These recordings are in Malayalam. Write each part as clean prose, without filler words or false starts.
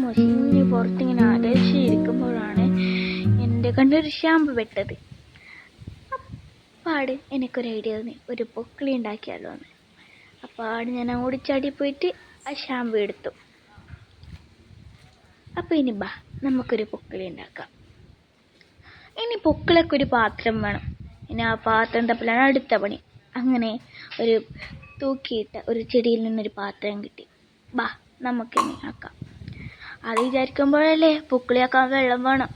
മുഷിഞ്ഞ് പുറത്തിങ്ങനെ അലച്ചിരിക്കുമ്പോഴാണ് എൻ്റെ കണ്ടൊരു ഷാമ്പു വെട്ടത്. അപ്പാട് എനിക്കൊരു ഐഡിയ തോന്നി, ഒരു പൊക്കിളി ഉണ്ടാക്കിയാലോ എന്ന്. അപ്പാട് ഞാൻ ഓടിച്ചാടി പോയിട്ട് ആ ഷാമ്പു എടുത്തു. അപ്പോൾ ഇനി ബാ നമുക്കൊരു പൊക്കിളി ഉണ്ടാക്കാം. ഇനി പൊക്കിളൊക്കെ ഒരു പാത്രം വേണം. ഇനി ആ പാത്രം തപ്പിലാണ് അടുത്ത പണി. അങ്ങനെ ഒരു തൂക്കിയിട്ട ഒരു ചെടിയിൽ നിന്നൊരു പാത്രം കിട്ടി. ബാ നമുക്കിനി ആക്കാം. അത് വിചാരിക്കുമ്പോഴല്ലേ പൊക്കിളിയാക്കാൻ വെള്ളം വേണം.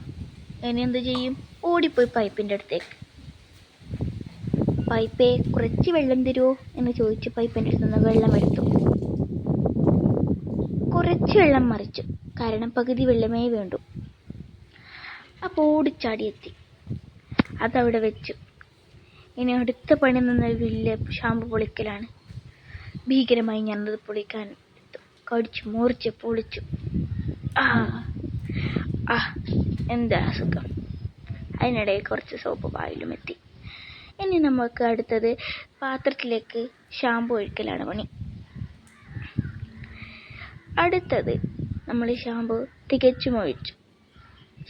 ഇനി എന്ത് ചെയ്യും? ഓടിപ്പോയി പൈപ്പിൻ്റെ അടുത്തേക്ക്. പൈപ്പേ, കുറച്ച് വെള്ളം തരുമോ എന്ന് ചോദിച്ച് പൈപ്പിൻ്റെ അടുത്ത് നിന്ന് വെള്ളം എടുത്തു. കുറച്ച് വെള്ളം മറിച്ചു, കാരണം പകുതി വെള്ളമേ വേണ്ടു. അപ്പോൾ ഓടിച്ചാടിയെത്തി, അതവിടെ വെച്ചു. ഇനി അടുത്ത പണി നിന്ന് വലിയ ഷാമ്പു പൊളിക്കലാണ്. ഭീകരമായി ഞാനത് പൊളിക്കാൻ എടുത്തു. കടിച്ചു മുറിച്ച് പൊളിച്ചു. എന്താ സുഖം. അതിനിടയിൽ കുറച്ച് സോപ്പ് വായിലും എത്തി. ഇനി നമുക്ക് അടുത്തത് പാത്രത്തിലേക്ക് ഷാമ്പു ഒഴിക്കലാണ് പണി. അടുത്തത് നമ്മൾ ഷാമ്പു തികച്ചും ഒഴിച്ചു.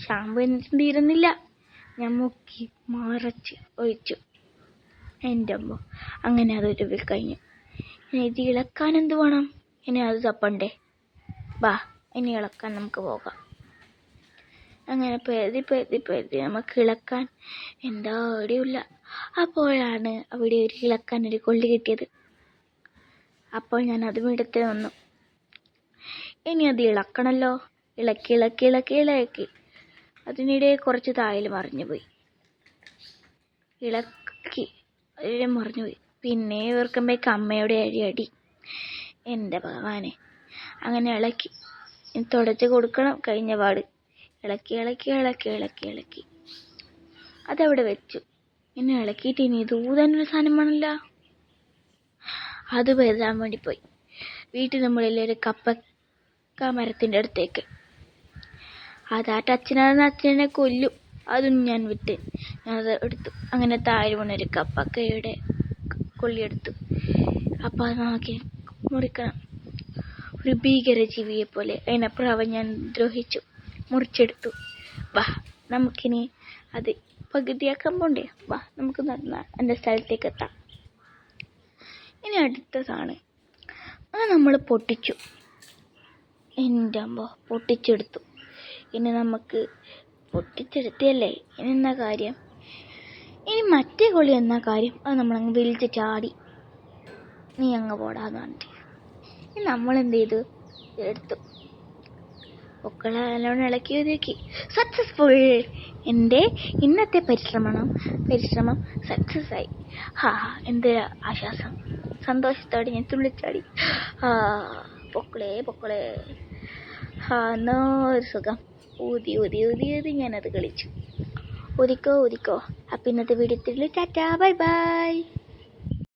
ഷാമ്പു എന്നിട്ട് തീരുന്നില്ല. ഞാൻ മുക്കി മറച്ച് ഒഴിച്ചു. എൻ്റെ അമ്മ, അങ്ങനെ അതൊരു കഴിഞ്ഞു. ഇനി ഇത് ഇളക്കാൻ എന്ത് വേണം? ഇനി അത് തപ്പണ്ടേ? ബാ ഇനി ഇളക്കാൻ നമുക്ക് പോകാം. അങ്ങനെ പെരുതി നമുക്ക് ഇളക്കാൻ എന്താ എവിടെയില്ല. അപ്പോഴാണ് അവിടെ ഒരു ഇളക്കാൻ ഒരു കൊള്ളി കിട്ടിയത്. അപ്പോൾ ഞാൻ അതും എടുത്ത് വന്നു. ഇനി അത് ഇളക്കണമല്ലോ. ഇളക്കി. അതിനിടെ കുറച്ച് തായിൽ മറിഞ്ഞുപോയി. ഇളക്കി അതിനെ മറിഞ്ഞുപോയി. പിന്നെ ഓർക്കുമ്പോഴേക്ക് അമ്മയുടെ അടി. എൻ്റെ ഭഗവാനെ. അങ്ങനെ ഇളക്കി തുടച്ച് കൊടുക്കണം. കഴിഞ്ഞ പാട് ഇളക്കി അതവിടെ വെച്ചു. ഇനി ഇളക്കിയിട്ട് ഇനി ഇത് ഊതാനൊരു സാധനം വേണമല്ലോ. അത് വരുതാൻ വേണ്ടി പോയി വീട്ടിന് മുകളിലെ ഒരു കപ്പക്ക മരത്തിൻ്റെ അടുത്തേക്ക്. അതാട്ട് അച്ഛനെ കൊല്ലും. അതും ഞാൻ വിട്ട് ഞാനത് എടുത്തു. അങ്ങനെ താഴെ വീണൊരു കപ്പക്കയുടെ കൊള്ളിയെടുത്തു. അപ്പം അത് നോക്കി മുറിക്കണം. ഒരു ഭീകര ജീവിയെ പോലെ അതിനപ്പുറം ഞാൻ ദ്രോഹിച്ചു. മുറിച്ചെടുത്തു. വാ നമുക്കിനി അത് പകുതിയാക്കാൻ പോണ്ടേ? വാ നമുക്ക് നടന്നാൽ എൻ്റെ സ്ഥലത്തേക്ക് എത്താം. ഇനി അടുത്തതാണ് അത് നമ്മൾ പൊട്ടിച്ചു. എൻ്റെ അമ്മ, പൊട്ടിച്ചെടുത്തു. ഇനി നമുക്ക് പൊട്ടിച്ചെടുത്തല്ലേ, ഇനി എന്നാ കാര്യം? ഇനി മറ്റേ കൊള്ളി എന്നാ കാര്യം? അത് നമ്മളങ്ങ് വലിച്ച് ചാടി. നീ അങ്ങ് പോടാന്ന് പറഞ്ഞിട്ട് ഇനി നമ്മളെന്ത് ചെയ്തു? എടുത്തു. പൊക്കള നല്ലോണം ഇളക്കി ഒതുക്കി. സക്സസ്ഫുൾ. എൻ്റെ ഇന്നത്തെ പരിശ്രമം സക്സസ് ആയി. എന്തൊരു ആശ്വാസം. സന്തോഷത്തോടെ ഞാൻ തുള്ളിച്ചാടി. പൊക്കളേ. എന്നോ ഒരു സുഖം. ഊതി ഞാനത് കളിച്ചു. ഊതിക്കോ. അപ്പം ഇന്നത്തെ വീഡിയോ ടാറ്റാ, ബൈ.